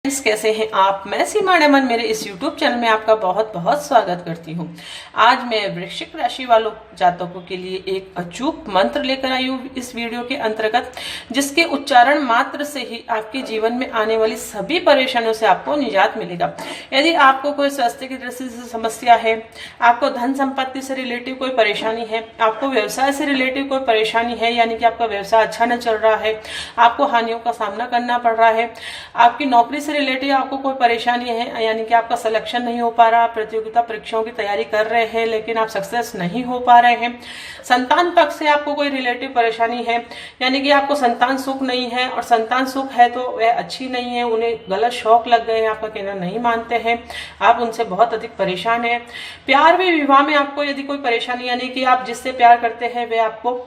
कैसे हैं आप। मैं सीमा डमन मेरे इस YouTube चैनल में आपका बहुत बहुत स्वागत करती हूं। आज मैं वृश्चिक राशि वालों जातकों के लिए एक अचूक मंत्र लेकर आई हूं इस वीडियो के अंतर्गत, जिसके उच्चारण मात्र से ही आपके जीवन में आने वाली सभी परेशानियों से आपको निजात मिलेगा। यदि आपको कोई स्वास्थ्य की दृष्टि से समस्या है, आपको धन संपत्ति से रिलेटिव कोई परेशानी है, आपको व्यवसाय से रिलेटिव कोई परेशानी है, यानी कि आपका व्यवसाय अच्छा न चल रहा है, आपको हानियों का सामना करना पड़ रहा है, आपकी नौकरी से रिलेटेड आपको कोई परेशानी है, यानी कि आपका सिलेक्शन नहीं हो पा रहा, प्रतियोगिता परीक्षाओं की तैयारी कर रहे हैं लेकिन आप सक्सेस नहीं हो पा रहे हैं, संतान पक्ष से आपको कोई रिलेटिव परेशानी है, यानी कि आपको संतान सुख नहीं है और संतान सुख है तो वह अच्छी नहीं है, उन्हें गलत शौक लग गए हैं, आपका कहना नहीं मानते हैं, आप उनसे बहुत अधिक परेशान हैं। प्यार में विवाह में आपको यदि कोई परेशानी, यानी कि आप जिससे प्यार करते हैं वे आपको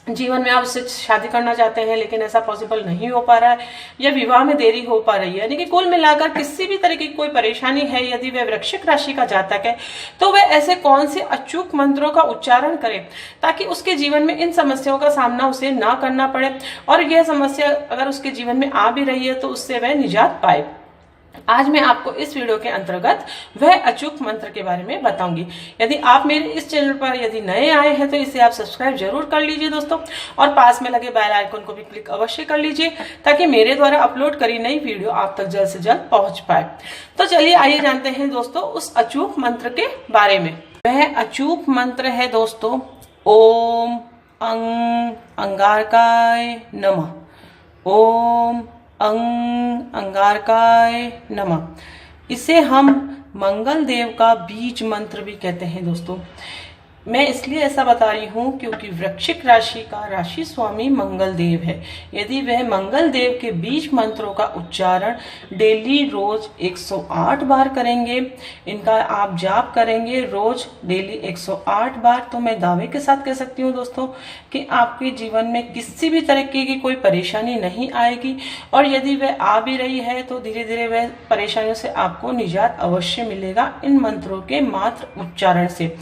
जीवन में आप उससे शादी करना चाहते हैं लेकिन ऐसा पॉसिबल नहीं हो पा रहा है, या विवाह में देरी हो पा रही है, यानी कि कुल मिलाकर किसी भी तरह की कोई परेशानी है, यदि वह वृश्चिक राशि का जातक है तो वह ऐसे कौन से अचूक मंत्रों का उच्चारण करे ताकि उसके जीवन में इन समस्याओं का सामना उसे ना करना पड़े, और यह समस्या अगर उसके जीवन में आ भी रही है तो उससे वह निजात पाए। आज मैं आपको इस वीडियो के अंतर्गत वह अचूक मंत्र के बारे में बताऊंगी। यदि आप मेरे इस चैनल पर यदि नए आए हैं तो इसे आप सब्सक्राइब जरूर कर लीजिए दोस्तों, और पास में लगे बेल आइकन को भी क्लिक अवश्य कर लीजिए ताकि मेरे द्वारा अपलोड करी नई वीडियो आप तक जल्द से जल्द पहुंच पाए। तो चलिए आइए जानते हैं दोस्तों उस अचूक मंत्र के बारे में। वह अचूक मंत्र है दोस्तों ओम अंगारकाय नमः। ओम अंगारकाय नमः। इसे हम मंगल देव का बीज मंत्र भी कहते हैं दोस्तों। मैं इसलिए ऐसा बता रही हूँ क्योंकि वृश्चिक राशि का राशि स्वामी मंगल देव है। यदि वह मंगल देव के बीज मंत्रों का उच्चारण डेली रोज 108 बार करेंगे, इनका आप जाप करेंगे रोज डेली 108 बार, तो मैं दावे के साथ कह सकती हूँ दोस्तों कि आपके जीवन में किसी भी तरीके की कोई परेशानी नहीं आएगी, और यदि वह आ भी रही है तो धीरे धीरे वह परेशानियों से आपको निजात अवश्य मिलेगा इन मंत्रों के मात्र उच्चारण से।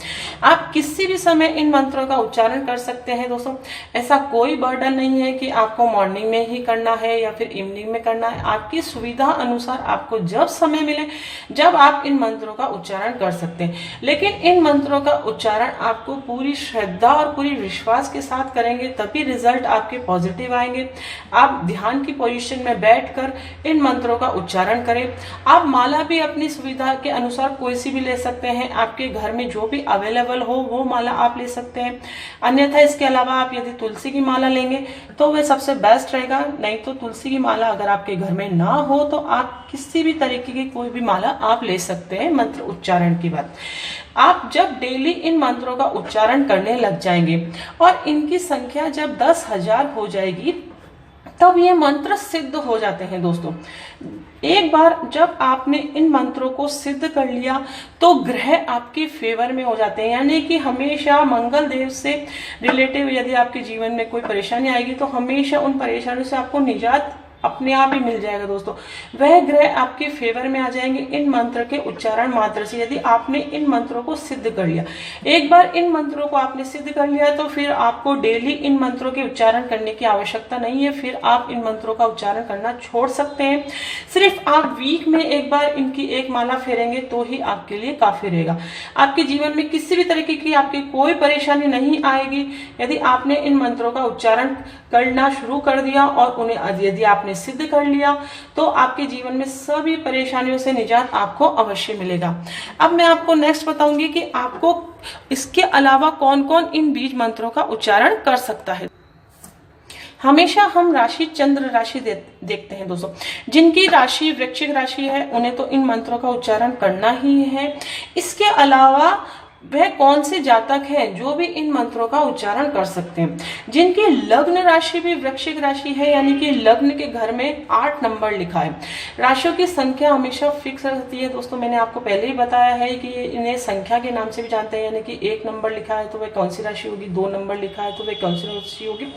आप किसी भी समय इन मंत्रों का उच्चारण कर सकते हैं दोस्तों। ऐसा कोई बर्डन नहीं है कि आपको मॉर्निंग में ही करना है या फिर इवनिंग में करना है, आपकी सुविधा अनुसार आपको जब समय मिले जब आप इन मंत्रों का उच्चारण कर सकते हैं। लेकिन इन मंत्रों का उच्चारण आपको पूरी श्रद्धा और पूरी विश्वास के साथ करेंगे तभी रिजल्ट आपके पॉजिटिव आएंगे। आप ध्यान की पोजीशन में बैठकर इन मंत्रों का उच्चारण करें। आप माला भी अपनी सुविधा के अनुसार कोई सी भी ले सकते हैं, आपके घर में जो भी अवेलेबल हो वो माला आप ले सकते हैं। अन्यथा इसके अलावा आप यदि तुलसी की माला लेंगे तो वह सबसे बेस्ट रहेगा, नहीं तो तुलसी की माला अगर आपके घर में ना हो तो आप किसी भी तरीके की कोई भी माला आप ले सकते हैं। मंत्र उच्चारण की बात, आप जब डेली इन मंत्रों का उच्चारण करने लग जाएंगे और इनकी संख्या जब 10,000 हो जाएगी तब ये मंत्र सिद्ध हो जाते हैं दोस्तों। एक बार जब आपने इन मंत्रों को सिद्ध कर लिया तो ग्रह आपके फेवर में हो जाते हैं, यानी कि हमेशा मंगल देव से रिलेटिव यदि आपके जीवन में कोई परेशानी आएगी तो हमेशा उन परेशानियों से आपको निजात अपने आप ही मिल जाएगा दोस्तों। वह ग्रह आपके फेवर में आ जाएंगे इन मंत्र के उच्चारण मात्र से, यदि आपने इन मंत्रों को सिद्ध कर लिया। एक बार इन मंत्रों को आपने सिद्ध कर लिया तो फिर आपको डेली इन मंत्रों के उच्चारण करने की आवश्यकता नहीं है, फिर आप इन मंत्रों का उच्चारण करना छोड़ सकते हैं। सिर्फ आप वीक में एक बार इनकी एक माला फेरेंगे तो ही आपके लिए काफी रहेगा। आपके जीवन में किसी भी तरीके की आपकी कोई परेशानी नहीं आएगी यदि आपने इन मंत्रों का उच्चारण करना शुरू कर दिया, और उन्हें यदि आपने सिद्ध कर लिया तो आपके जीवन में सभी परेशानियों से निजात आपको अवश्य मिलेगा। अब मैं आपको नेक्स्ट बताऊंगी कि आपको इसके अलावा कौन कौन इन बीज मंत्रों का उच्चारण कर सकता है। हमेशा हम राशि चंद्र राशि देखते हैं दोस्तों। जिनकी राशि वृश्चिक राशि है उन्हें तो इन मंत्रों का उच्चारण करना ही है। इसके अलावा वह कौन से जातक हैं जो भी इन मंत्रों का उच्चारण कर सकते हैं। जिनकी लग्न राशि भी वृश्चिक राशि है, यानी कि लग्न के घर में 8 नंबर लिखा है। राशियों की संख्या हमेशा फिक्स रहती है दोस्तों। मैंने आपको पहले ही बताया है कि इन्हें संख्या के नाम से भी जानते हैं, यानी कि 1 नंबर लिखा है तो वह कौन सी राशि होगी, 2 नंबर लिखा है तो वह कौन सी राशि होगी।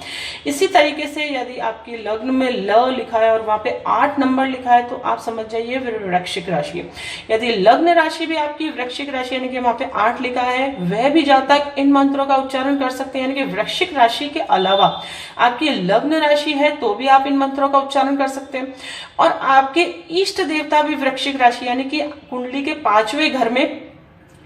इसी तरीके से यदि आपकी लग्न में ल लिखा है और वहां पे 8 नंबर लिखा है तो आप समझ जाइए वृश्चिक राशि है। यदि लग्न राशि भी आपकी वृश्चिक राशि यानी कि वहां पे 8 लिखा है वह भी जातक इन मंत्रों का उच्चारण कर सकते हैं। यानी कि वृश्चिक राशि के अलावा आपकी लग्न राशि है तो भी आप इन मंत्रों का उच्चारण कर सकते हैं। और आपके इष्ट देवता भी वृश्चिक राशि यानी कि कुंडली के 5वें घर में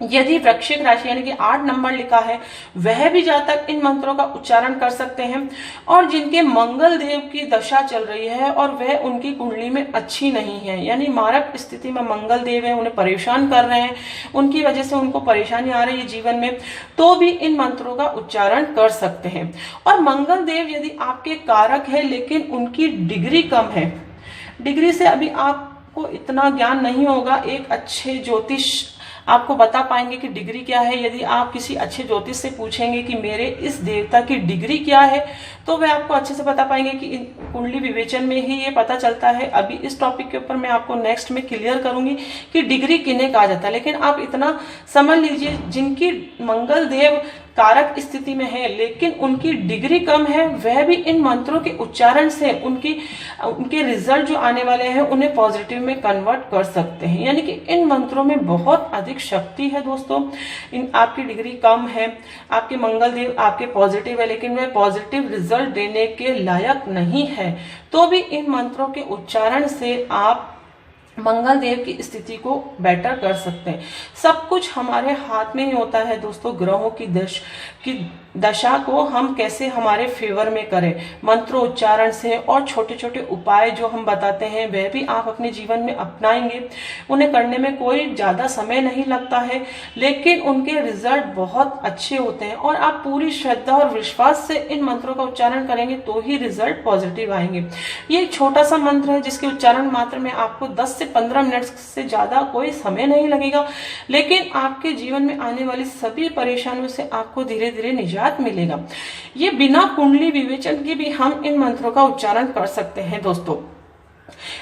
यदि वृश्चिक राशि यानी कि 8 नंबर लिखा है वह भी जातक इन मंत्रों का उच्चारण कर सकते हैं। और जिनके मंगल देव की दशा चल रही है और वह उनकी कुंडली में अच्छी नहीं है, यानी मारक स्थिति में मंगल देव है, उन्हें परेशान कर रहे हैं, उनकी वजह से उनको परेशानी आ रही है जीवन में, तो भी इन मंत्रों का उच्चारण कर सकते हैं। और मंगल देव यदि आपके कारक है लेकिन उनकी डिग्री कम है, डिग्री से अभी आपको इतना ज्ञान नहीं होगा, एक अच्छे ज्योतिष आपको बता पाएंगे कि डिग्री क्या है। यदि आप किसी अच्छे ज्योतिष से पूछेंगे कि मेरे इस देवता की डिग्री क्या है तो वे आपको अच्छे से बता पाएंगे कि कुंडली विवेचन में ही ये पता चलता है। अभी इस टॉपिक के ऊपर मैं आपको नेक्स्ट में क्लियर करूंगी कि डिग्री किन्हें कहा जाता है। लेकिन आप इतना समझ लीजिए जिनकी मंगल देव कारक स्थिति में है लेकिन उनकी डिग्री कम है वह भी इन मंत्रों के उच्चारण से उनके रिजल्ट जो आने वाले हैं उन्हें पॉजिटिव में कन्वर्ट कर सकते हैं। यानी कि इन मंत्रों में बहुत अधिक शक्ति है दोस्तों। आपकी डिग्री कम है, आपके मंगल देव आपके पॉजिटिव है लेकिन वह पॉजिटिव रिजल्ट देने के लायक नहीं है, तो भी इन मंत्रों के उच्चारण से आप मंगल देव की स्थिति को बेटर कर सकते हैं। सब कुछ हमारे हाथ में ही होता है दोस्तों। ग्रहों की दशा को हम कैसे हमारे फेवर में करें, मंत्रोच्चारण से और छोटे छोटे उपाय जो हम बताते हैं वह भी आप अपने जीवन में अपनाएंगे। उन्हें करने में कोई ज्यादा समय नहीं लगता है लेकिन उनके रिजल्ट बहुत अच्छे होते हैं। और आप पूरी श्रद्धा और विश्वास से इन मंत्रों का उच्चारण करेंगे तो ही रिजल्ट पॉजिटिव आएंगे। ये एक छोटा सा मंत्र है जिसके उच्चारण मात्र में आपको 10 से 15 मिनट से ज्यादा कोई समय नहीं लगेगा, लेकिन आपके जीवन में आने वाली सभी परेशानियों से आपको धीरे धीरे निजात मिलेगा। ये बिना कुंडली विवेचन के भी हम इन मंत्रों का उच्चारण कर सकते हैं दोस्तों।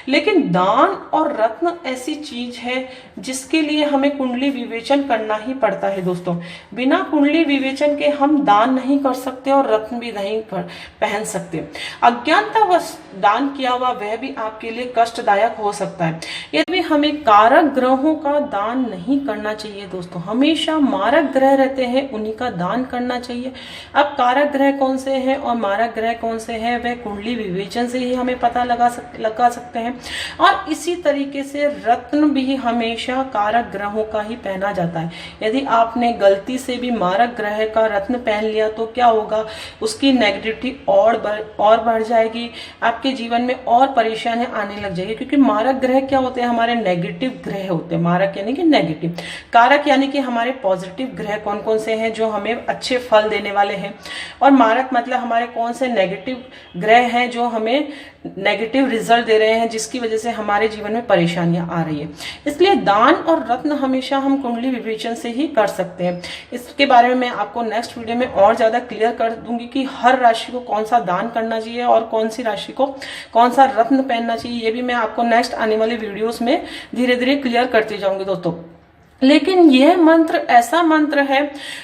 लेकिन दान और रत्न ऐसी चीज है जिसके लिए हमें कुंडली विवेचन करना ही पड़ता है दोस्तों। बिना कुंडली विवेचन के हम दान नहीं कर सकते और रत्न भी नहीं पहन सकते। अज्ञानतावश दान किया हुआ वह भी आपके लिए कष्टदायक हो सकता है। यदि हमें कारक ग्रहों का दान नहीं करना चाहिए दोस्तों। हमेशा मारक ग्रह रहते हैं उन्हीं का दान करना चाहिए। अब कारक ग्रह कौन से हैं और मारक ग्रह कौन से हैं वह कुंडली विवेचन से ही हमें पता लगा सकते हैं। और इसी तरीके से रत्न भी हमेशा कारक ग्रहों का ही पहना जाता है। यदि आपने गलती से भी मारक ग्रह का रत्न पहन लिया तो क्या होगा, उसकी नेगेटिविटी और बढ़ जाएगी, आपके जीवन में और परेशानियां आने लग जाएगी। क्योंकि मारक ग्रह क्या होते हैं, हमारे नेगेटिव ग्रह होते हैं। मारक यानी कि नेगेटिव, कारक यानी कि हमारे पॉजिटिव ग्रह कौन कौन से हैं जो हमें अच्छे फल देने वाले हैं, और मारक मतलब हमारे कौन से नेगेटिव ग्रह हैं जो हमें नेगेटिव रिजल्ट दे रहे हैं, जिसकी वजह से हमारे जीवन में परेशानियां आ रही है। इसलिए दान और रत्न हमेशा हम कुंडली विवेचन से ही कर सकते हैं। इसके बारे में मैं आपको नेक्स्ट वीडियो में और ज्यादा क्लियर कर दूंगी कि हर राशि को कौन सा दान करना चाहिए और कौन सी राशि को कौन सा रत्न पहनना चाहिए। ये भी मैं आपको नेक्स्ट आने वाले वीडियोस में धीरे धीरे क्लियर करती जाऊंगी दोस्तों। लेकिन यह मंत्र ऐसा मंत्र है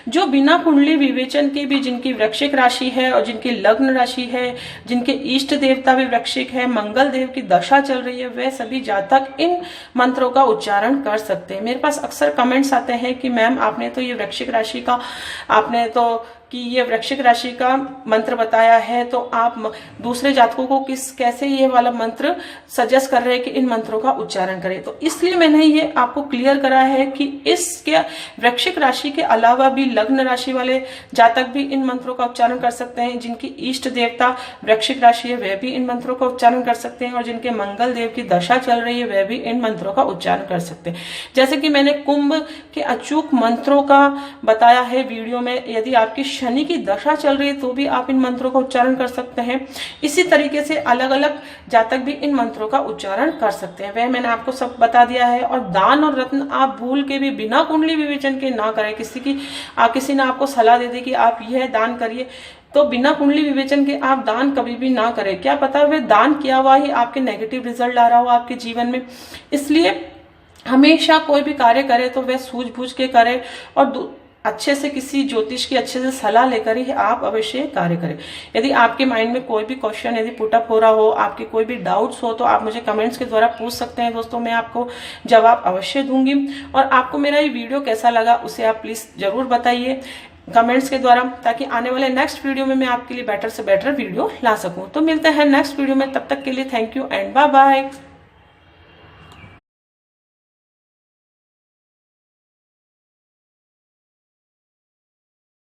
जो बिना कुंडली विवेचन के भी, जिनकी वृश्चिक राशि है और जिनकी लग्न राशि है, जिनके इष्ट देवता भी वृश्चिक है, मंगल देव की दशा चल रही है, वे सभी जातक इन मंत्रों का उच्चारण कर सकते हैं। मेरे पास अक्सर कमेंट्स आते हैं कि मैम आपने तो ये वृश्चिक राशि का ये वृश्चिक राशि का मंत्र बताया है, तो आप दूसरे जातकों को कैसे ये वाला मंत्र सजेस्ट कर रहे हैं कि इन मंत्रों का उच्चारण करें। तो इसलिए मैंने ये आपको क्लियर करा है कि इसके वृश्चिक राशि के अलावा भी लग्न राशि वाले जातक भी इन मंत्रों का उच्चारण कर सकते हैं। जिनकी इष्ट देवता वृश्चिक राशि है वह भी इन मंत्रों का उच्चारण कर सकते हैं, और जिनके मंगल देव की दशा चल रही है वह भी इन मंत्रों का उच्चारण कर सकते हैं। जैसे कि मैंने कुंभ के अचूक मंत्रों का बताया है वीडियो में। यदि आपकी शनि की दशा चल रही है तो भी आप इन मंत्रों का उच्चारण कर सकते हैं। इसी तरीके से अलग अलग जातक भी इन मंत्रों का उच्चारण कर सकते हैं, वह मैंने आपको सब बता दिया है। और दान और रत्न आप भूल के भी बिना कुंडली विवेचन के ना करें। किसी ने आपको सलाह दे दी कि आप यह दान करिए, तो बिना कुंडली विवेचन के आप दान कभी भी ना करें। क्या पता वह दान किया हुआ ही आपके नेगेटिव रिजल्ट ला रहा हो आपके जीवन में। इसलिए हमेशा कोई भी कार्य करे तो वह सूझबूझ के करे और अच्छे से किसी ज्योतिष की अच्छे से सलाह लेकर ही आप अवश्य कार्य करें। यदि आपके माइंड में कोई भी क्वेश्चन यदि पुटअप हो रहा हो, आपके कोई भी डाउट्स हो, तो आप मुझे कमेंट्स के द्वारा पूछ सकते हैं दोस्तों, मैं आपको जवाब अवश्य दूंगी। और आपको मेरा ये वीडियो कैसा लगा उसे आप प्लीज जरूर बताइए कमेंट्स के द्वारा, ताकि आने वाले नेक्स्ट वीडियो में मैं आपके लिए बेटर से बेटर वीडियो ला सकूं। तो मिलते हैं नेक्स्ट वीडियो में, तब तक के लिए thank you and bye bye.